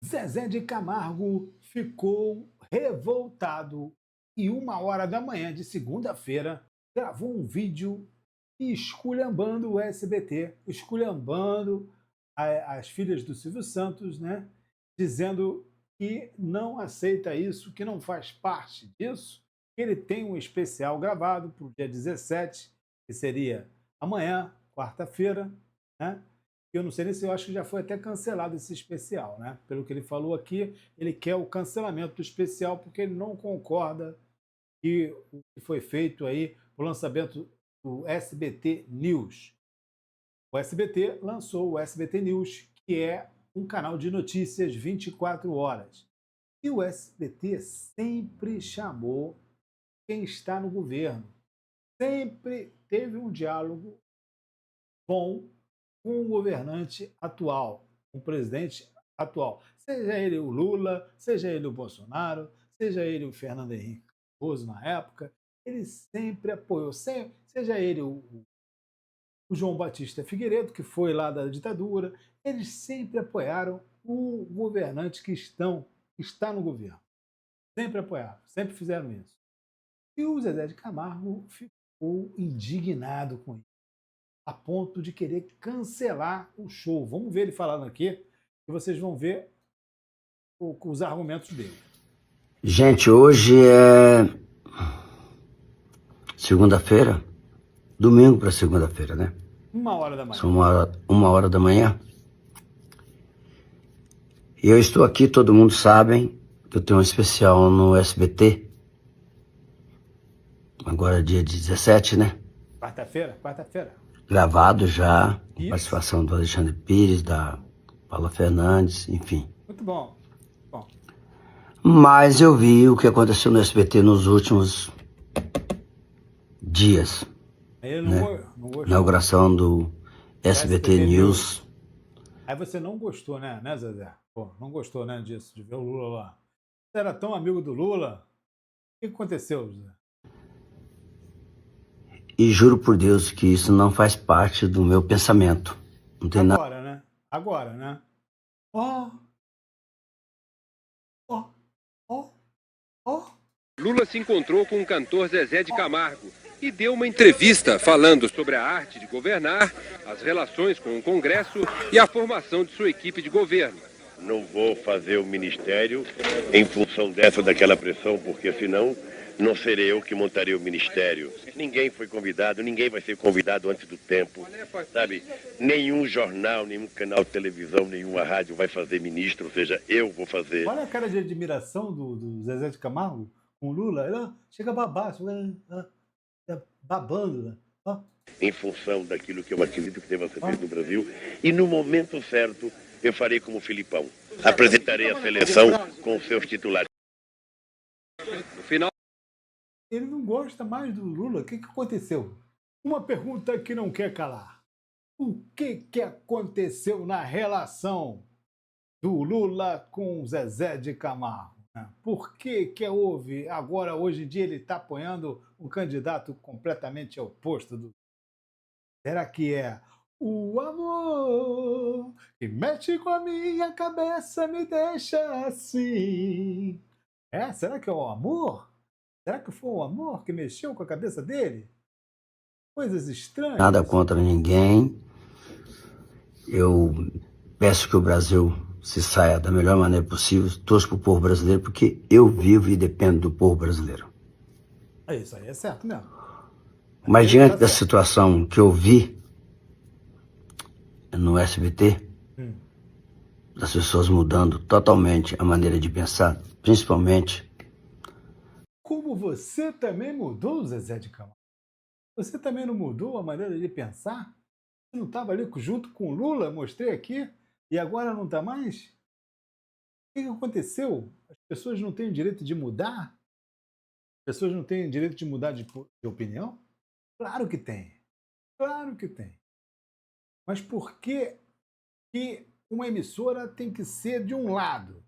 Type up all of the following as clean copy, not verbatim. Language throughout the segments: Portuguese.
Zezé de Camargo ficou revoltado e 1 hora da manhã de segunda-feira gravou um vídeo esculhambando o SBT, esculhambando as filhas do Silvio Santos, né? Dizendo que não aceita isso, que não faz parte disso, que ele tem um especial gravado para o dia 17, que seria amanhã, quarta-feira, né? Eu não sei nem se eu acho que já foi até cancelado esse especial, né? Pelo que ele falou aqui, ele quer o cancelamento do especial porque ele não concorda que o que foi feito aí, o lançamento do SBT News. O SBT lançou o SBT News, que é um canal de notícias 24 horas. E o SBT sempre chamou quem está no governo. Sempre teve um diálogo bom com o governante atual, com o presidente atual. Seja ele o Lula, seja ele o Bolsonaro, seja ele o Fernando Henrique Cardoso na época, ele sempre apoiou, seja ele o João Batista Figueiredo, que foi lá da ditadura, eles sempre apoiaram o governante que está no governo. Sempre apoiaram, sempre fizeram isso. E o Zezé de Camargo ficou indignado com isso, a ponto de querer cancelar o show. Vamos ver ele falando aqui, e vocês vão ver os argumentos dele. Gente, hoje é segunda-feira, domingo para segunda-feira, né? 1 hora da manhã. São uma hora da manhã. E eu estou aqui, todo mundo sabe, que eu tenho um especial no SBT. Agora é dia 17, né? Quarta-feira? Quarta-feira. Gravado já, com Isso. participação do Alexandre Pires, da Paula Fernandes, enfim. Muito bom. Bom. Mas eu vi o que aconteceu no SBT nos últimos dias, Ele né? não gostou. Inauguração do SBT News. Aí você não gostou, né, Zezé? Pô, não gostou, né, disso, de ver o Lula lá. Você era tão amigo do Lula. O que aconteceu, Zé? E juro por Deus que isso não faz parte do meu pensamento. Não tem nada. Agora, né? Agora, né? Ó, ó, ó, ó. Lula se encontrou com o cantor Zezé de Camargo e deu uma entrevista falando sobre a arte de governar, as relações com o Congresso e a formação de sua equipe de governo. Não vou fazer o ministério em função dessa ou daquela pressão, porque senão não serei eu que montaria o ministério. Ninguém foi convidado, ninguém vai ser convidado antes do tempo, sabe? Nenhum jornal, nenhum canal de televisão, nenhuma rádio vai fazer ministro, ou seja, eu vou fazer. Olha a cara de admiração do Zezé de Camargo com o Lula. Ele chega a babar, babando, né? Ó. Em função daquilo que eu acredito que deva ser feito no Brasil, e no momento certo eu farei como o Filipão. Apresentarei a seleção com seus titulares. No final, Ele não gosta mais do Lula. O que aconteceu? Uma pergunta que não quer calar. O que aconteceu na relação do Lula com o Zezé de Camargo, né? Por que houve, agora, hoje em dia, ele está apoiando um candidato completamente oposto do... Será que é o amor que mexe com a minha cabeça, me deixa assim? Será que é o amor? Será que foi o amor que mexeu com a cabeça dele? Coisas estranhas. Nada contra ninguém. Eu peço que o Brasil se saia da melhor maneira possível. Torço para o povo brasileiro, porque eu vivo e dependo do povo brasileiro. Isso aí é certo mesmo. Mas diante da situação que eu vi no SBT, das pessoas mudando totalmente a maneira de pensar, principalmente. Como você também mudou, Zezé de Camargo? Você também não mudou a maneira de pensar? Você não estava ali junto com o Lula, mostrei aqui, e agora não está mais? O que aconteceu? As pessoas não têm o direito de mudar? As pessoas não têm o direito de mudar de opinião? Claro que tem. Claro que tem. Mas por que uma emissora tem que ser de um lado?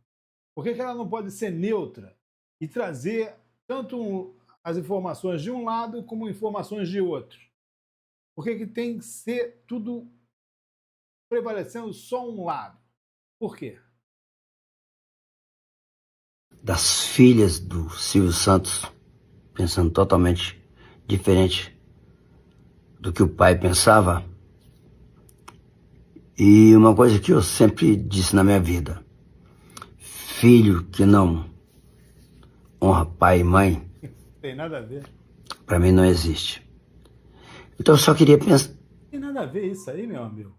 Por que ela não pode ser neutra e trazer tanto as informações de um lado como informações de outro? Por que tem que ser tudo prevalecendo só um lado? Por quê? das filhas do Silvio Santos, pensando totalmente diferente do que o pai pensava. E uma coisa que eu sempre disse na minha vida: filho que não honra pai e mãe, Tem nada a ver. para mim não existe. Então eu só queria pensar. Tem nada a ver isso aí, meu amigo.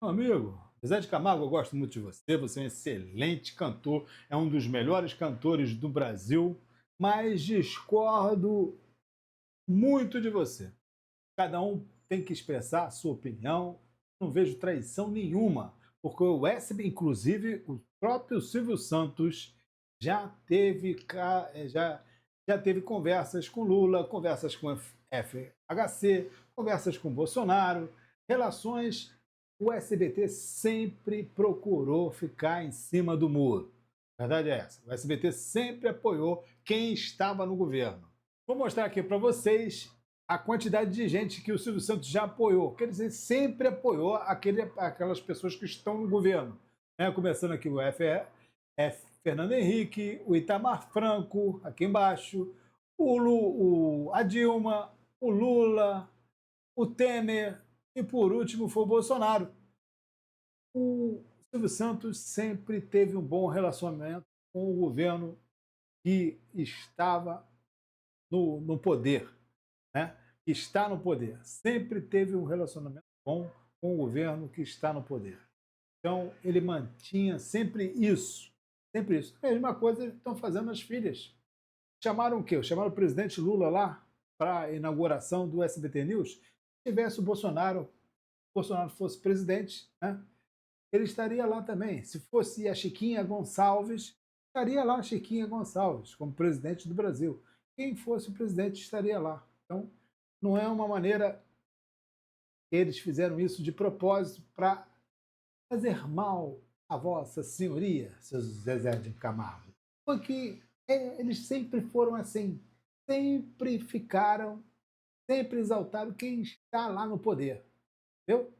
Meu amigo, Zé de Camargo, eu gosto muito de você. Você é um excelente cantor, é um dos melhores cantores do Brasil, mas discordo muito de você. Cada um tem que expressar a sua opinião. Não vejo traição nenhuma, porque o SB, inclusive o próprio Silvio Santos, já teve, já teve conversas com Lula, conversas com FHC, conversas com Bolsonaro, relações. O SBT sempre procurou ficar em cima do muro. A verdade é essa. O SBT sempre apoiou quem estava no governo. Vou mostrar aqui para vocês a quantidade de gente que o Silvio Santos já apoiou. Quer dizer, sempre apoiou aquelas pessoas que estão no governo. Começando aqui o Fernando Henrique, o Itamar Franco, aqui embaixo, a Dilma, o Lula, o Temer e, por último, foi o Bolsonaro. O Silvio Santos sempre teve um bom relacionamento com o governo que estava no poder, né? Que está no poder. Sempre teve um relacionamento bom com o governo que está no poder. Então, ele mantinha sempre isso. Sempre isso. A mesma coisa estão fazendo as filhas. Chamaram o quê? Chamaram o presidente Lula lá para a inauguração do SBT News. Se tivesse o Bolsonaro fosse presidente, né? Ele estaria lá também. Se fosse a Chiquinha Gonçalves, estaria lá a Chiquinha Gonçalves como presidente do Brasil. Quem fosse o presidente estaria lá. Então, não é uma maneira que eles fizeram isso de propósito para fazer mal a vossa senhoria, seu Zezé de Camargo. Porque eles sempre foram assim. Sempre exaltaram quem está lá no poder. Entendeu?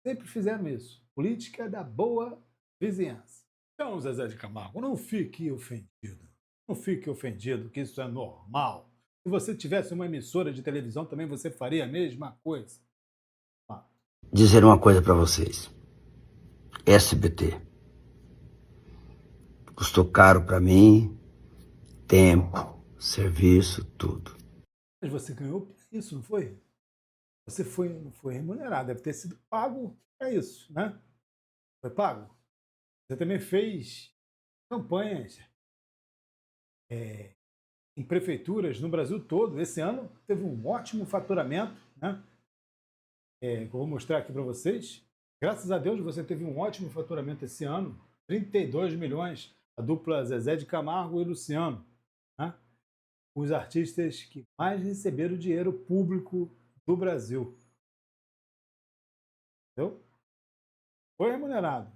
Sempre fizeram isso. Política da boa vizinhança. Então, Zezé de Camargo, não fique ofendido. Não fique ofendido, que isso é normal. Se você tivesse uma emissora de televisão, também você faria a mesma coisa. Dizer uma coisa para vocês. SBT. Custou caro para mim, tempo, serviço, tudo. Mas você ganhou por isso, não foi? Você não foi remunerado, deve ter sido pago para isso, né? Foi pago. Você também fez campanhas em prefeituras no Brasil todo. Esse ano teve um ótimo faturamento, né? Que eu vou mostrar aqui para vocês. Graças a Deus você teve um ótimo faturamento esse ano. 32 milhões, a dupla Zezé de Camargo e Luciano, né? Os artistas que mais receberam dinheiro público do Brasil. Entendeu? Foi remunerado.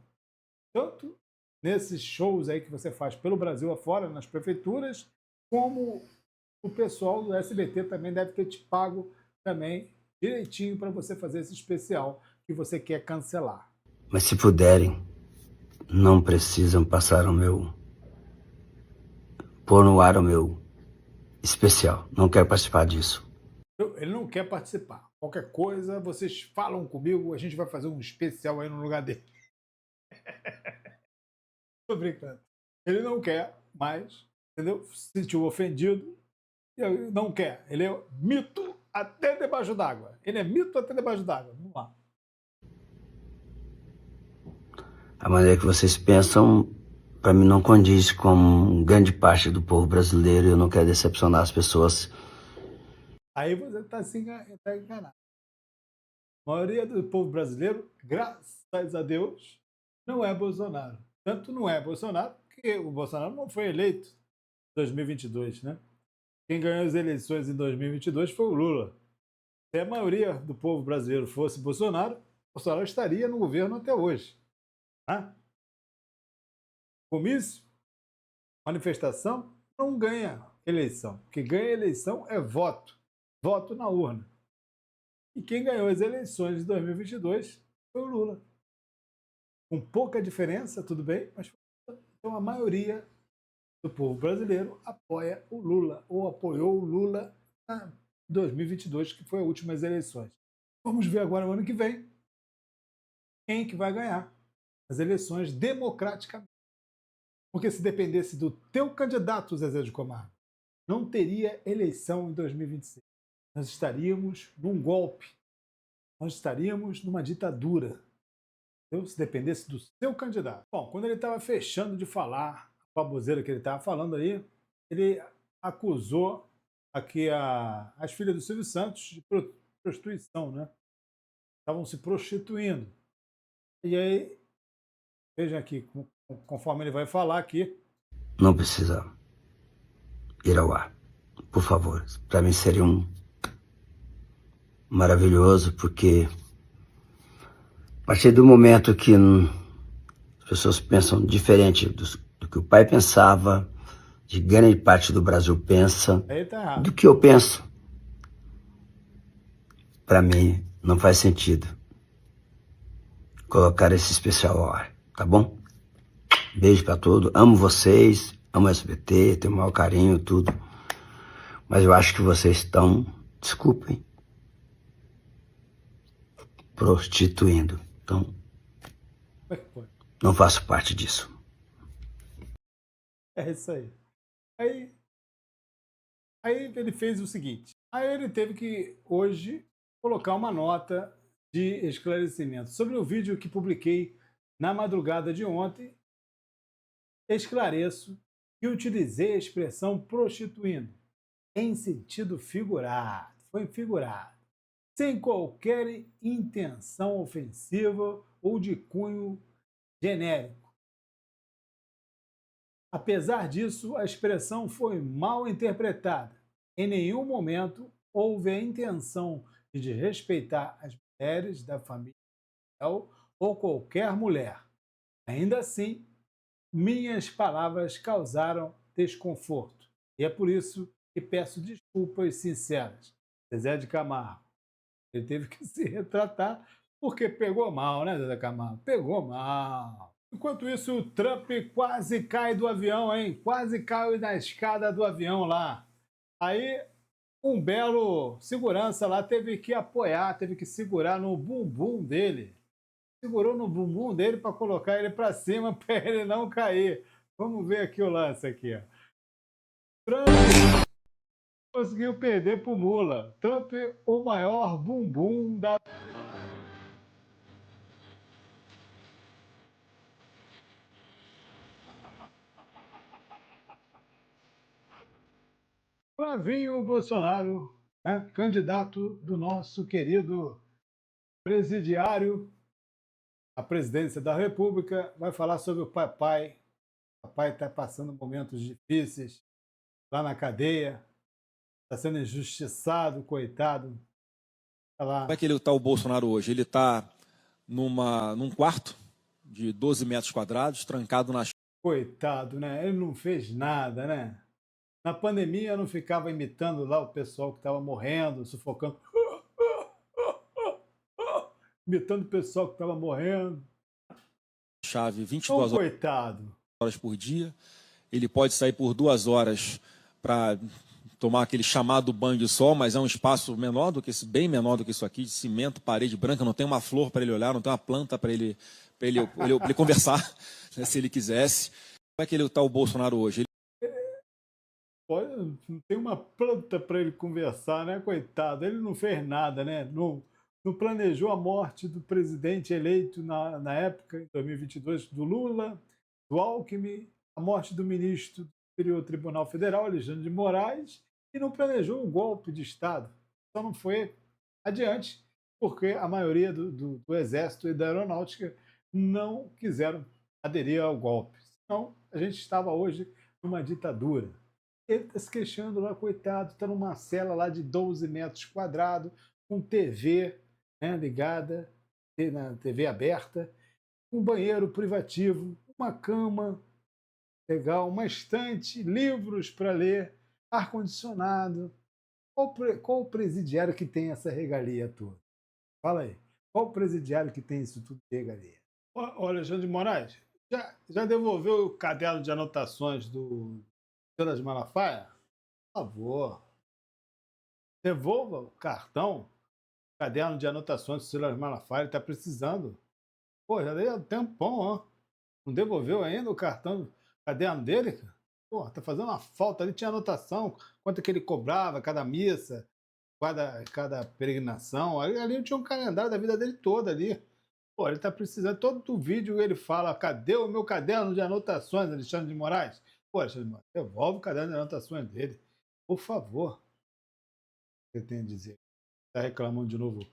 Tanto nesses shows aí que você faz pelo Brasil afora, nas prefeituras, como o pessoal do SBT também deve ter te pago também direitinho para você fazer esse especial que você quer cancelar. Mas se puderem, não precisam passar pôr no ar o meu especial. Não quero participar disso. Ele não quer participar. Qualquer coisa, vocês falam comigo, a gente vai fazer um especial aí no lugar dele. Tô brincando. Ele não quer mais, entendeu? Se sentiu ofendido, não quer. Ele é mito até debaixo d'água. Ele é mito até debaixo d'água. Vamos lá. A maneira que vocês pensam, para mim, não condiz com grande parte do povo brasileiro e eu não quero decepcionar as pessoas. Aí você está enganado. A maioria do povo brasileiro, graças a Deus, não é Bolsonaro. Tanto não é Bolsonaro, que o Bolsonaro não foi eleito em 2022, né? Quem ganhou as eleições em 2022 foi o Lula. Se a maioria do povo brasileiro fosse Bolsonaro estaria no governo até hoje. Tá? Comício, manifestação, não ganha eleição. O que ganha eleição é voto. Voto na urna. E quem ganhou as eleições de 2022 foi o Lula. Com pouca diferença, tudo bem, mas então a maioria do povo brasileiro apoia o Lula, ou apoiou o Lula em 2022, que foi as últimas eleições. Vamos ver agora, no ano que vem, quem que vai ganhar as eleições democraticamente. Porque se dependesse do teu candidato, Zezé de Camargo, não teria eleição em 2026. Nós estaríamos num golpe, nós estaríamos numa ditadura, entendeu? Se dependesse do seu candidato. Bom, quando ele estava fechando de falar, a baboseira que ele estava falando aí, ele acusou aqui as filhas do Silvio Santos de prostituição, né? Estavam se prostituindo. E aí, vejam aqui, conforme ele vai falar aqui. Não precisa ir ao ar, por favor. Para mim seria maravilhoso, porque a partir do momento que as pessoas pensam diferente do que o pai pensava, de grande parte do Brasil pensa, Aí tá errado. do que eu penso, para mim não faz sentido colocar esse especial ao ar, tá bom? Beijo pra todos, amo vocês, amo o SBT, tenho o maior carinho, tudo. Mas eu acho que vocês estão, desculpem, prostituindo. Então, Como é que pode? não faço parte disso. É isso aí. Aí ele fez o seguinte. Aí ele teve que, hoje, colocar uma nota de esclarecimento sobre o vídeo que publiquei na madrugada de ontem. Esclareço que utilizei a expressão prostituindo em sentido figurado. Foi figurado. Sem qualquer intenção ofensiva ou de cunho genérico. Apesar disso, a expressão foi mal interpretada. Em nenhum momento houve a intenção de desrespeitar as mulheres da família ou qualquer mulher. Ainda assim, minhas palavras causaram desconforto. E é por isso que peço desculpas sinceras. Zezé de Camargo. Ele teve que se retratar porque pegou mal, né, Zezé Camargo? Pegou mal. Enquanto isso, o Trump quase cai do avião, hein? Quase caiu na escada do avião lá. Aí, um belo segurança lá teve que apoiar, teve que segurar no bumbum dele. Segurou no bumbum dele para colocar ele para cima para ele não cair. Vamos ver aqui o lance aqui, ó. Trump conseguiu perder pro Mula. Trump, o maior bumbum da... Flavinho Bolsonaro, né, candidato do nosso querido presidiário à presidência da República, vai falar sobre o papai. O papai está passando momentos difíceis lá na cadeia, está sendo injustiçado, coitado. Tá lá. Como é que ele está o Bolsonaro hoje? Ele está num quarto de 12 metros quadrados, trancado na... Coitado, né? Ele não fez nada, né? Na pandemia não ficava imitando lá o pessoal que estava morrendo, sufocando. Imitando o pessoal que estava morrendo. Chave 22 coitado. horas por dia. Ele pode sair por 2 horas para tomar aquele chamado banho de sol, mas é um espaço menor do que esse, bem menor do que isso aqui, de cimento, parede branca, não tem uma flor para ele olhar, não tem uma planta para ele conversar, né, se ele quisesse. Como é que ele está o Bolsonaro hoje? Olha, não tem uma planta para ele conversar, né, coitado? Ele não fez nada, né? Não planejou a morte do presidente eleito na época, em 2022, do Lula, do Alckmin, a morte do ministro do Superior Tribunal Federal, Alexandre de Moraes, e não planejou um golpe de Estado. Só não foi adiante, porque a maioria do Exército e da Aeronáutica não quiseram aderir ao golpe. Senão, a gente estava hoje numa ditadura. Ele está se queixando lá, coitado, está numa cela lá de 12 metros quadrados, com TV, né, ligada, na TV aberta, um banheiro privativo, uma cama legal, uma estante, livros para ler, ar-condicionado. Qual o presidiário que tem essa regalia toda? Fala aí. Qual o presidiário que tem isso tudo de regalia? Ô, Alexandre de Moraes, já devolveu o caderno de anotações do Silas Malafaia, por favor, devolva o cartão, caderno de anotações do Silas Malafaia, ele está precisando. Pô, já dei um tempão, ó. Não devolveu ainda o cartão, caderno dele, cara? Pô, tá fazendo uma falta ali, tinha anotação, quanto que ele cobrava, cada missa, cada peregrinação. Ali tinha um calendário da vida dele toda ali. Pô, ele tá precisando, todo o vídeo ele fala, cadê o meu caderno de anotações, Alexandre de Moraes? Pô, Alexandre de Moraes, devolve o caderno de anotações dele, por favor. O que ele tem a dizer? Tá reclamando de novo do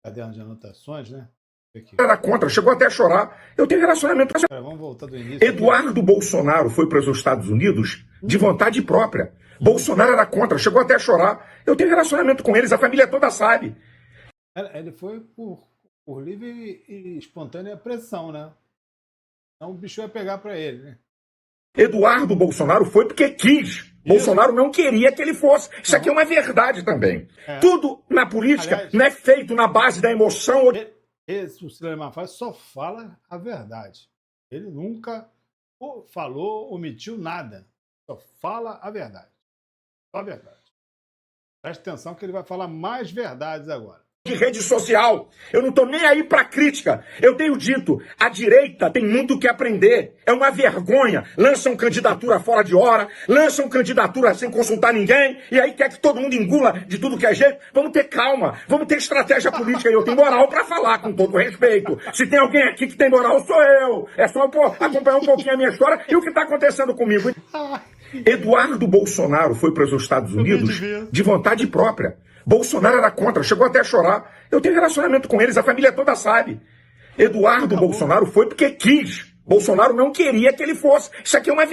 caderno de anotações, né? Aqui. Era contra, chegou até a chorar. Eu tenho relacionamento com... Vamos voltar do início. Eduardo Bolsonaro foi para os Estados Unidos de vontade própria. Bolsonaro era contra, chegou até a chorar. Eu tenho relacionamento com eles, a família toda sabe. Ele foi por livre e espontânea pressão, né? Então o bicho ia pegar para ele, né? Eduardo Bolsonaro foi porque quis. Bolsonaro não queria que ele fosse. Isso aqui é uma verdade também. Tudo na política, aliás, não é feito na base da emoção. O Silas Malafaia só fala a verdade. Ele nunca falou, omitiu nada. Só fala a verdade. Só a verdade. Preste atenção que ele vai falar mais verdades agora. De rede social. Eu não tô nem aí pra crítica. Eu tenho dito, a direita tem muito o que aprender. É uma vergonha. Lançam candidatura fora de hora, lançam candidatura sem consultar ninguém, e aí quer que todo mundo engula de tudo que é jeito. Vamos ter calma, vamos ter estratégia política. E eu tenho moral pra falar, com todo respeito. Se tem alguém aqui que tem moral, sou eu. É só acompanhar um pouquinho a minha história e o que tá acontecendo comigo. Eduardo Bolsonaro foi para os Estados Unidos de vontade própria. Bolsonaro era contra, chegou até a chorar. Eu tenho relacionamento com eles, a família toda sabe. Eduardo Bolsonaro foi porque quis. Bolsonaro não queria que ele fosse. Isso aqui é uma...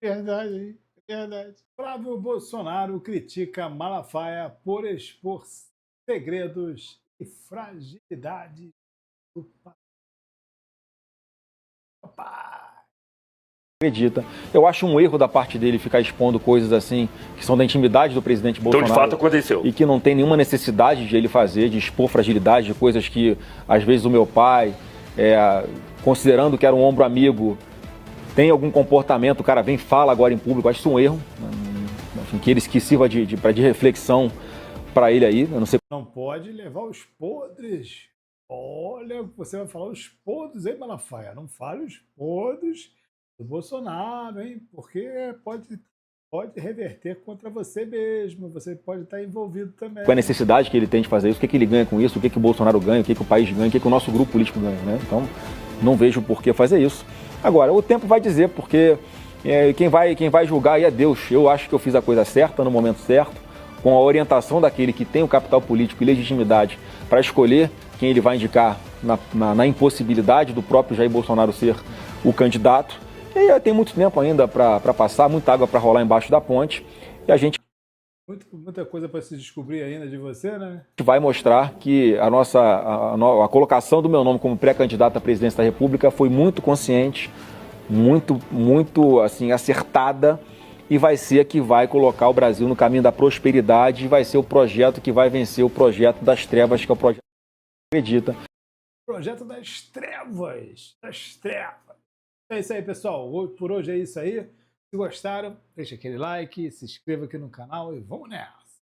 Verdade, hein? Verdade. Flávio Bolsonaro critica Malafaia por expor segredos e fragilidade do papai. Acredita. Eu acho um erro da parte dele ficar expondo coisas assim que são da intimidade do presidente Bolsonaro. Então, de fato, aconteceu. E que não tem nenhuma necessidade de ele fazer, de expor fragilidade de coisas que, às vezes, o meu pai, considerando que era um ombro amigo, tem algum comportamento, o cara vem e fala agora em público. Eu acho isso um erro. Enfim, que sirva de reflexão para ele aí. Eu não sei. Não pode levar os podres. Olha, você vai falar os podres, hein, Malafaia? Não fale os podres do Bolsonaro, hein? Porque pode reverter contra você mesmo, você pode estar envolvido também. Qual a necessidade que ele tem de fazer isso, o que ele ganha com isso, o que o Bolsonaro ganha, o que o país ganha, o que o nosso grupo político ganha, né? Então, não vejo por que fazer isso. Agora, o tempo vai dizer, porque quem vai julgar aí é Deus. Eu acho que eu fiz a coisa certa, no momento certo, com a orientação daquele que tem o capital político e legitimidade para escolher quem ele vai indicar na impossibilidade do próprio Jair Bolsonaro ser o candidato. E tem muito tempo ainda para passar, muita água para rolar embaixo da ponte. E a gente... Muita coisa para se descobrir ainda de você, né? Vai mostrar que a colocação do meu nome como pré-candidato à presidência da República foi muito consciente, muito assim, acertada, e vai ser a que vai colocar o Brasil no caminho da prosperidade, e vai ser o projeto que vai vencer o projeto das trevas, que é o projeto que acredita. Projeto das trevas, É isso aí, pessoal. Por hoje é isso aí. Se gostaram, deixa aquele like, se inscreva aqui no canal e vamos nessa!